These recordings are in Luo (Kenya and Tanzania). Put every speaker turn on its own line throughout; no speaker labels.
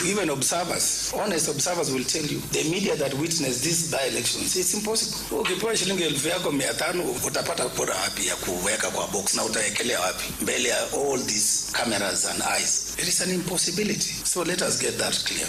even observers, honest observers will tell you, the media that witnessed these by-elections, it's impossible. Ukipewa shilingi 1,500 utapata kura wapi ya kuweka kwa box na utaekelea wapi mbele ya all these cameras and eyes? It is an impossibility. So let us get that clear.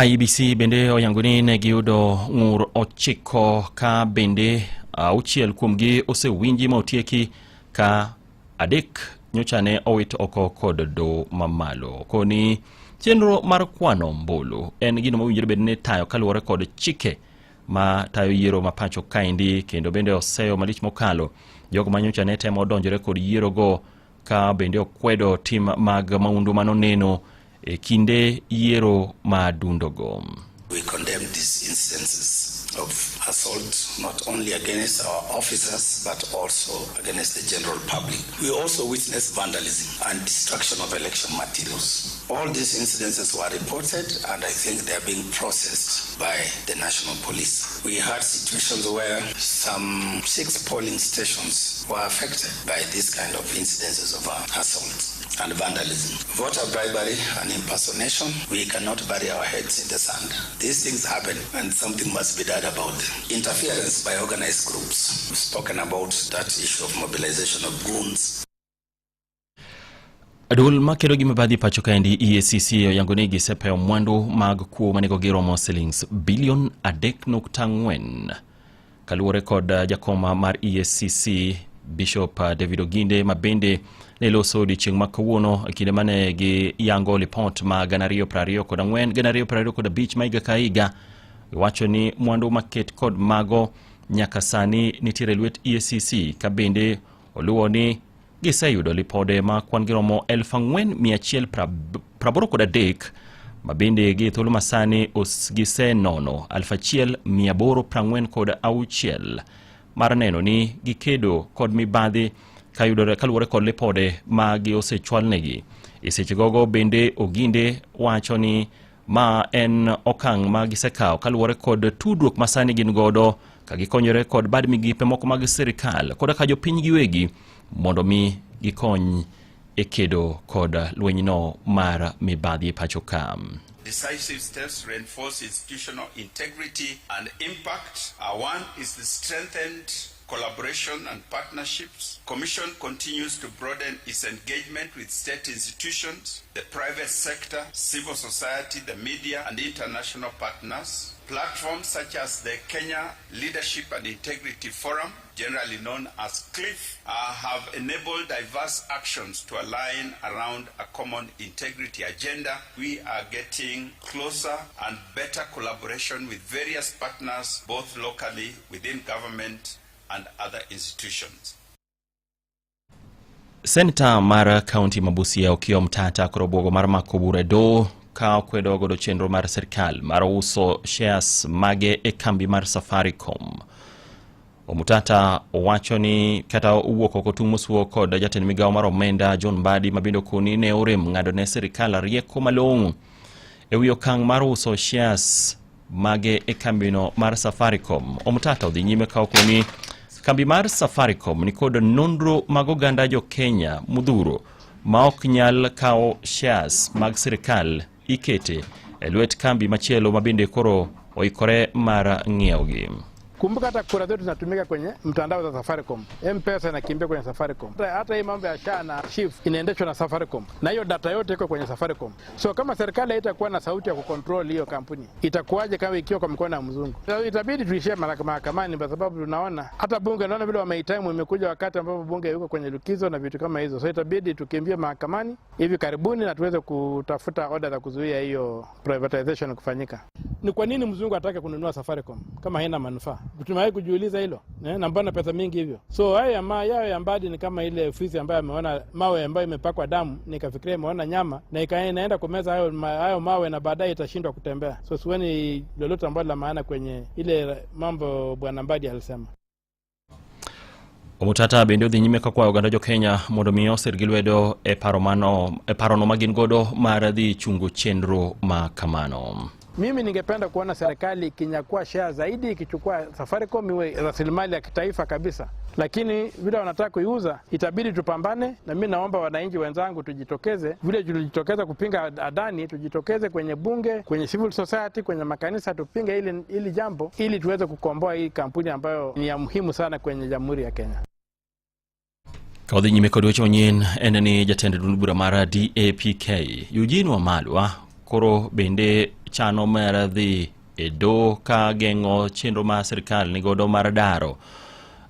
IEBC bende oyangoni ne giyudo ngur ochiko ka bende auchiel kuomgi osewinji ma otieki ka adek nyochane owit oko kod do mamalo. Koni chenro mar kwano mbulu en gino mawinjore bedne tayo kaluwore kod chike ma tayo yiero ma pacho kaendi, kendo bende oseyo malich mokalo jogo manyochane temo donjore kod yiero go ka bende okwedo tim mag maundu manoneno e kinde yiero madundogo.
We condemn these instances of assault not only against our officers but also against the general public. We also witnessed vandalism and destruction of election materials. All these incidences were reported and I think they are being processed by the National Police. We had situations where some 6 polling stations were affected by this kind of incidences of assault and vandalism. Voter bribery and impersonation, we cannot bury our heads in the sand. These things happen and something must be done about them. Interference by organized groups. We've spoken about that issue of mobilization of goons.
Adul makero gi mabadhi pacho kaendi EACC yangone gi sepeo mwandu mag kuo manego giro mo shillings billion 3.4 kaluwore kod jakoma mar EACC Bishop David Oginde mabende neloso odichieng' makawuono kinde mane gi yango report ma 2024 maiga ka higa. Wacho ni mwandu maket kod mago nyaka sani nitiere lwet EACC ka bende oluwo ni giseyudo lipode ma kwan giromo 4,183 mabende gi thuolo masani gise nono 1,846 mar neno ni gikedo kod mibadhi kayudore kaluwore kod lipode ma gi osechwalnegi. Seche gogo bende Oginde wacho ni ma en okang' ma gisekawo kaluwore kod tudruok masani gin godo ka gikonyore kod bad migipe moko mag sirikal koda ka jopiny giwegi mondo mi gikony e kedo kod lwenyno mar mibadhi pacho kam.
Decisive steps reinforce institutional integrity and impact. One is the strengthened collaboration and partnerships. Commission continues to broaden its engagement with state institutions, the private sector, civil society, the media, and international partners. Platforms such as the Kenya Leadership and Integrity Forum, generally known as CLIF, have enabled diverse actions to align around a common integrity agenda. We are getting closer and better collaboration with various partners, both locally, within government, and other institutions.
Senator Mara County Mabusia Okio Mtata Korobogo mar makobure do ka kwedo godo chenro mar serikal mar uso shares mage e kambi mar Safaricom. Omutata wacho ni kata uwuok oko tumusuo kod jatend migawo mar omenda John Mbadi mabindo kuni ne orem ng'ado ne serikal rieko malong'o e wi okang' mar uso shares mage e kambino mar Safaricom. Omutata odhi nyime ka kuni kambi mar Safaricom ni kod nonro mag oganda jo Kenya mudhuro ma ok nyal kawo shares mag serikal ikete e lwet kambi machielo mabinde koro oikore mar ng'iewogi.
Kumbuka hata kura zetu zinatumika kwenye mtandao za Safaricom. M-Pesa inakimbia kwenye Safaricom. Hata hii mambo ya SHA na SHIF inaendeshwa na Safaricom. Na hiyo data yote iko kwenye Safaricom. So kama serikali haitakuwa na sauti ya kucontrol hiyo kampuni, itakuwaje kama ikiwa kwa mikono ya mzungu? So itabidi tuishie mahakamani kwa sababu tunaona hata bunge naona vile wameitime imekuja wakati ambapo bunge yuko kwenye likizo na vitu kama hizo. So itabidi tukimbie mahakamani hivi karibuni na tuweze kutafuta order za kuzuia hiyo privatization kufanyika. Ni kwa nini mzungu atake kununua Safaricom kama haina manufaa? Tumewahi kujiuliza hilo, na mbona pesa mingi hivyo? So yao ya Mbadi ni kama ile fisi ambaye ameona mawe ambayo imepakwa damu, nikafikiria imeona nyama na inaenda kumeza hayo mawe na baadaye itashindwa kutembea. So siweni lolote ambalo la maana kwenye ile mambo bwana Mbadi alisema.
Omutata bende odhi nyime ka kwayo oganda jo Kenya mondo mi osergi lwedo e parono magin godo mar dhi chungo chenro ma kamano.
Mimi ningependa kuona serikali ikinyakua share zaidi, ikichukua Safaricom iwe rasilimali ya kitaifa kabisa. Lakini vile wanataka kuiuza, itabidi tupambane, na mimi naomba wananchi wenzangu tujitokeze, vile tulijitokeza kupinga Adani, tujitokeze kwenye bunge, kwenye civil society, kwenye makanisa, tupinge ili jambo, ili tuweze kukomboa hii kampuni ambayo ni ya muhimu sana kwenye Jamhuri ya Kenya.
Kaudhi nyime kod weche manyien en ni jatend duond bura mar DAPK Eugene Wamalwa koro bende chano mar dhi e do ka gengo chenro ma sirkal ni godo mar daro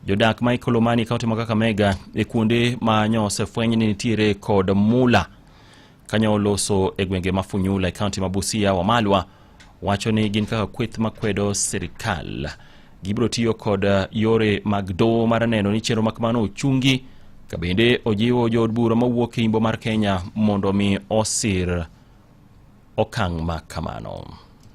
jodak ma Ikolomani kaunti ma Kakamega e kuonde ma nyose fweny ni nitiere kod mula kanyo loso e gwenge ma Funyula e kaunti ma Busia. Wamalwa wacho ni gin kaka kweth makwedo sirkal gibro tiyo kod yore mag do mar neno ni chenro makamano ochungi, ka bende ojiwo jood bura mawuok e Imbo mar Kenya mondo mi osir okang' makamano.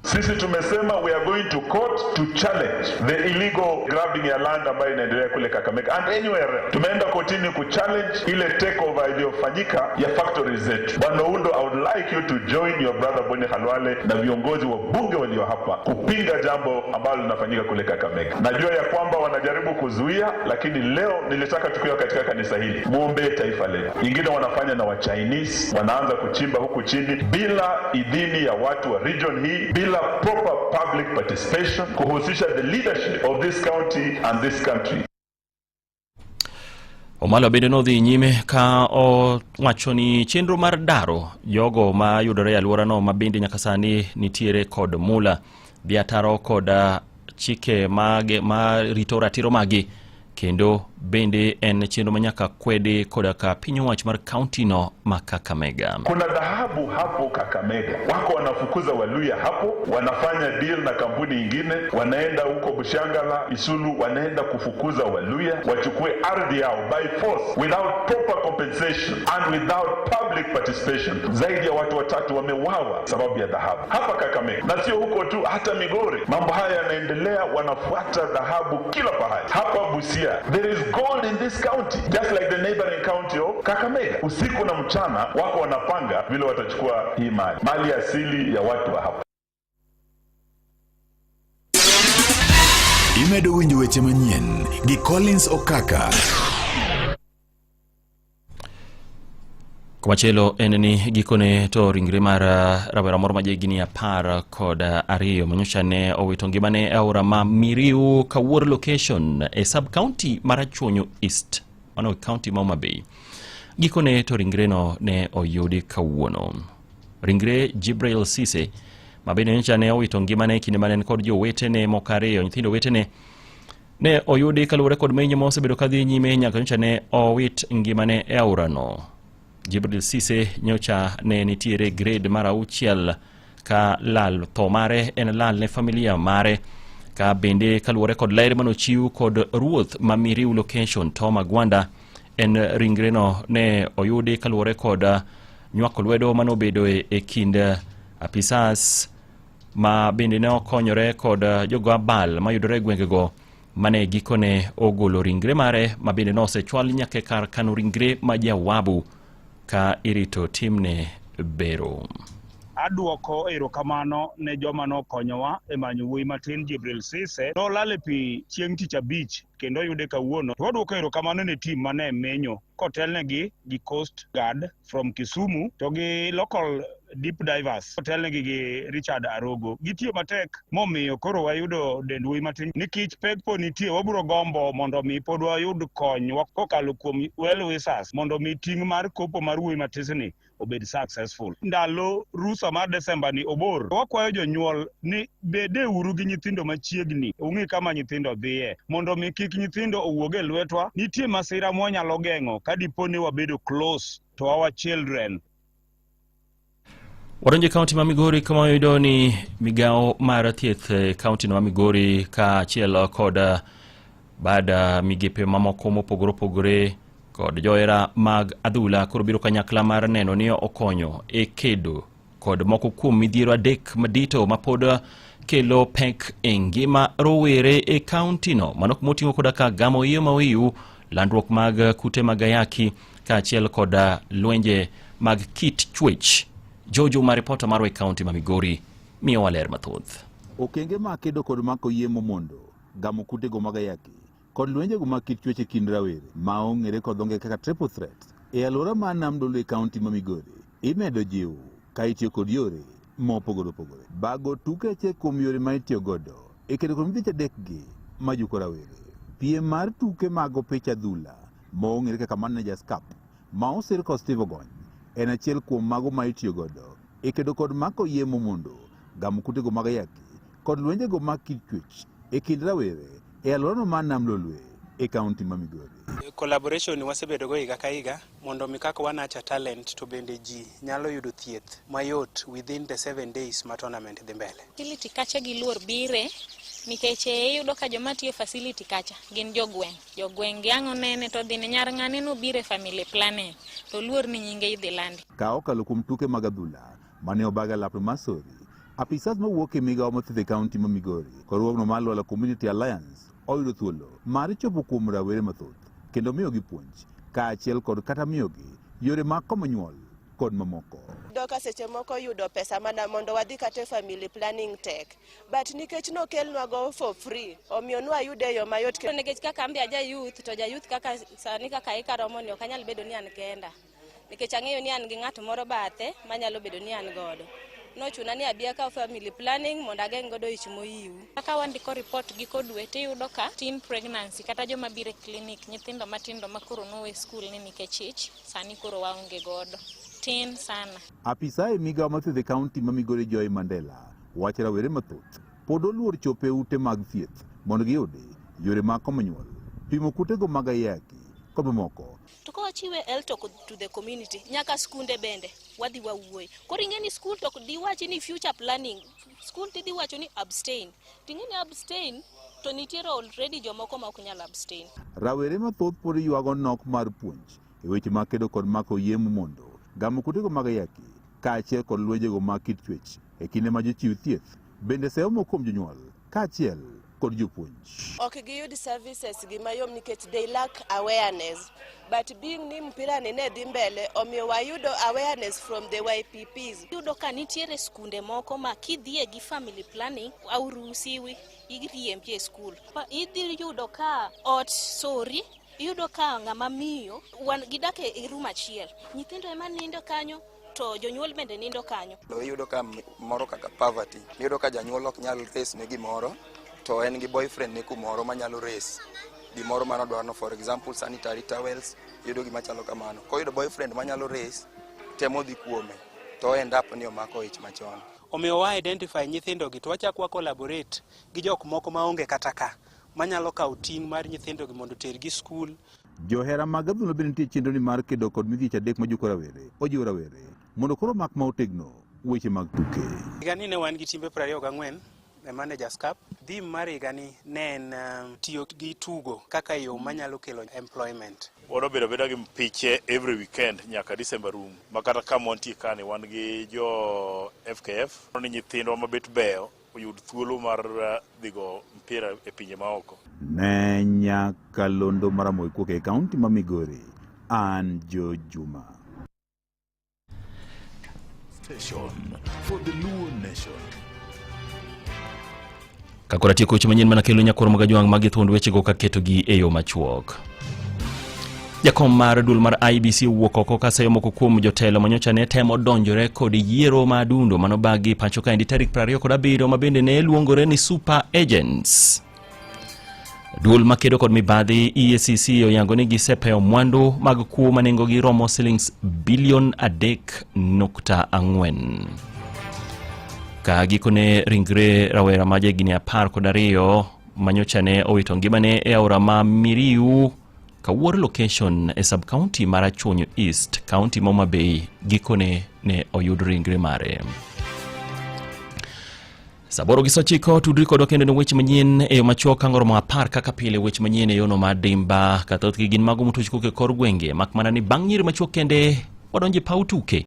Sisi tumesema we are going to court to challenge the illegal grabbing ya land ambayo inaendelea kule Kakamega and anywhere. Tumeenda kotini ku challenge ile takeover iliyofanyika ya factories zetu. Bwana Undo, I would like you to join your brother Boni Khalwale na viongozi wa bunge walio hapa kupinga jambo ambalo linafanyika kule Kakamega. Najua ya kwamba wanajaribu kuzuia, lakini leo nilitaka tukiwa katika kanisa hili muombe taifa letu. Ingine wanafanya na wa Chinese, wanaanza kuchimba huku chini bila idhini ya watu wa region hii, bila proper public participation, kuhusisha the leadership of this county and this country.
Wamalwa bende nodhi nyime ka wacho ni chenro mar daro jogo ma yudore e alwora no ma bende nyaka sani nitiere kod mula biataro kod chike mage ma rito ratiro magi, kendo bende en chenro manyaka kwede kod ka piny owacho mar kaunti no ma Kakamega.
Kuna dhahabu hapo Kakamega, wako wanafukuza Waluya hapo, wanafanya deal na kampuni ingine, wanaenda huko Bushangala, Isulu, wanaenda kufukuza Waluya wachukue ardhi yao by force without proper compensation and without public participation. Zaidi ya watu 3 wameuawa sababu ya dhahabu hapa Kakamega, na sio huko tu, hata Migori mambo haya yanaendelea, wanafuata dhahabu kila pahali. Hapa Busia there is gold in this county just like the neighboring county of Kakamega. Usiku na mchana wako wanapanga vile watachukua hii mali asili ya watu wa hapa.
Imedo winjo weche manyien gi Collins Okaka.
Komachelo en ni gikone to ringre mar rawera moro ma jegini 12 manyocha ne owito ngimane e aora ma Miriu Kawuor location e sub county mar Achonyo East, mano county ma Homa Bay. Gikone to ringre no ne oyudi kawuono. Ringre Jibril Sise ma bende nyocha ne owito ngimane kinde mane kod jowetene mokariyo, nyithindo wetene ne oyudi kaluwore kod menyo ma osebedo kadhi nyime nyaka nyocha ne owit ngimane e aora no. Jibril Sise nyocha ne nitiere grade mar 6 ka lal tho mare en lal ne familia mare, ka bende kaluwore kod ler manochiw kod ruoth ma Miriu location Tom Agwanda en ringre no ne oyudi kaluwore kod nywako lwedo manobedo e kind apisas ma bende ne okonyore kod jogo abal ma yudore gwengego mane gikone ogolo ringre mare ma bende nosechwal nyaka kar kano ringre ma Jawabu ka irito timne bero.
Aduoko erokamano ne joma nokonyowa e manyo wuoyi matin Jibril Sise. Nolal pi chieng' tich abich kendo yude kawuono. Waduoko erokamano ne tim mane menyo kotelnegi gi Coast Guard from Kisumu to gi local deep divers kotelnegi gi Richard Arogo. Gitiyo matek momiyo koro wayudo dend wuoyi matin. Nikech pek po nitie, wabiro gombo mondo mi pod wayud kony kokalo kuom well wishers mondo mi ting' mar kopo mar wuoyi matisni obed successful. Ndalo rusa mar Desemba ni obor. Wakwayo jonyuol ni bede uru gi nyithindo machiegni. Ung'i kama nyithindo dhiye mondo mi kik nyithindo owuoge lwetwa. Nitie masira mwanyalo geng'o kadipo ni wabedo close to our children.
Waronje kaunti ma Migori kama yudo ni migao mar thieth kaunti no ma Migori ka achiel kod bada migepe mamoko mopogore kod joera mag adhula koro biro kanyakla mar neno ni okonyo e kedo kod moko kuom midhiero 3 madito mapod kelo pek e ngima rowere e kaunti no. Manok moting'o koda ka gamo iyo mawiu, landruok mag kute mag ayaki ka achiel kod lwenje mag kit chwech. Jojo ma reporter marwe kaunti ma Migori miyo waler mathoth.
Okenge makedo kod mako yiemo mondo gamo kutego mag ayaki kod lwenjego mag kit chweche kind rawere ma ong'ere kod onge kaka triple threat e alwora mar Nam Dolwe kaunti ma Migori imedo jiwo ka itiyo kod yore mopogore opogore. Bago tuke kuom yore ma itiyo godo e kedo kod midhiech adekgi ma juko rawere. Piem mar tuke mag opich adhula ma ong'ere kaka Managers Cup ma osir kod Steve Ogony en achiel kuom mago ma itiyo godo e kedo kod mako yiemo mondo gamo kutego mag ayaki kod lwenjego mag kit chwech e kind rawere e alworano mar Nam Dolwe e kaunti ma Migori.
Collaboration wasebedo go higa ka higa mondo mi kaka wanacha talent to bende ji nyalo yudo thieth mayot within the 7 days ma tournament dhi mbele.
Facility kacha gi luor bire nikech iyudo ka joma tiyo facility kacha gin jogweng giango nene to dhi nyar ng'ane no bire family planning to luor ni nyinge idhi landi.
Ka okalo kuom tuke mag adhula mane obaga lap masori apisas mawuok e migawo mathiedho e kaunti ma Migori kod ruogno mar Lwala Community Alliance oyudo thuolo mar chopo kuom rawere mathoth kendo miyogi puonj kaachiel kod kata miyogi yore mag komo nyuol kod mamoko.
Doka seche moko yudo pesa mana mondo wadhi kata family planning tek but nikech nokelnwa go for free omiyo nwayude yo mayot
nikech kaka ambi aja youth to ja youth kaka sani kaka ikaro ni ok anyal bedo ni an kenda nikech ang'eyo ni an gi ng'at moro bathe manyalo bedo ni an godo. No chuna ni abia ka family planning mondo ageng' godo ich moyiu. Kaka wandiko report giko dwe tiyudo ka teen pregnancy kata joma bire clinic nyithindo matindo makoro nowe school ni nikech ich sani koro waonge godo. Tin sana.
Apisa e migawo mathiedho e kaunti ma Migori Joy Mandela wacho rawere mathoth pod oluor chope ute mag thieth mondo giyude yore mag komo nyuol, pimo kutego mag ayaki kod mamoko.
To ko wachiwe elto to the community nyaka skunde bende wadhi wawuoy. Koro ing'eni school to di wachi ni future planning school ti di wacho ni abstain. Ting'eni abstain to nitiere already jomoko ma ok nyal abstain.
Rawere mathoth pod yuago nok mar puonj e weche mag kedo kod mako yiemo mondo gamo kutego mag ayaki kaachiel kod lwenjego mag kit chwech e kinde ma jochiw thieth bende seomo kuom jonyuol kaachiel kod jopuonj.
Ok giyud services gi mayom nikech they lack awareness but being ni mpira ni ne dhi mbele omiyo wayudo awareness from the YPPs.
Yudo ka nitiere skunde moko ma kidhie gi family planning aurusiwi igriempi e school. Idhi yudo ka ot sori yudo ka ng'ama miyo gidak e room achiel nyithindo ema nindo kanyo to jonyuol bende nindo kanyo.
Iyudo ka moro kaka poverty iyudo ka janyuol ok nyal res ne gimoro to en gi boyfriend ne kumoro manyalo res gimoro mano dwarno, for example sanitary towels yudo gima chalo kamano. Ko yudo boyfriend manyalo res temo dhi kuome to end up ni omako ich machon.
Omiyo wa identify nyithindo gi to wachak wa collaborate gi jok moko maonge kata ka manyalo kawo ting' mar nyithindo gi mondo tergi school.
Johera mag adhula bende nitie chenro ni mar kedo kod midhiech adek ma juko rawere ojiwo rawere mondo koro mak ma otegno weche mag tuke.
Higani ne wan gi timbe 24 e Managers Cup. Theme mar higani ne en tiyo gi tugo kaka yo manyalo kelo employment.
Wado bedo gi piche every weekend nyaka December room. Makata kama wantie kani wan gi jo FKF ni nyithindo mabet beyo oyud thuolo mar dhigo mpira e pinje maoko.
Ne nyaka londo maramo kuok e kaunti ma Migori an Jo Juma.
Station for the Luo Nation.
Kakora tieko weche manyien manakelo nyakoro mag jwang' mag thuond wechego kaketogi e yo machuok. Jakom mar dul mar IBC wuok oko ka seyo moko kuom jotelo manyocha ne temo donjore kod yiero madundo manobagi pacho ka endi tarik 27 mabende ne luongore ni super agents. Dul makedo kod mibadhi EACC oyango ni gisepeo mwandu mag kuo manengo gi romo shillings bilion 3.4. Ka gikone ringre rawera maje gini 12 manyocha ne owito ngimane e aora ma Miriu Kawuor location e sub-county mar Achonyo East, county Homa Bay, gikone ne oyud ringre mare. Saboro gi sochiko tudri kod kendo weche manyien e yo machuok kangoro ma 10 kaka pile weche manyien e yono mar dimba kathoth gi gin mago mutuch koke kor gwenge makmana ni bang' nyiri machuok kende wadonje pautuke.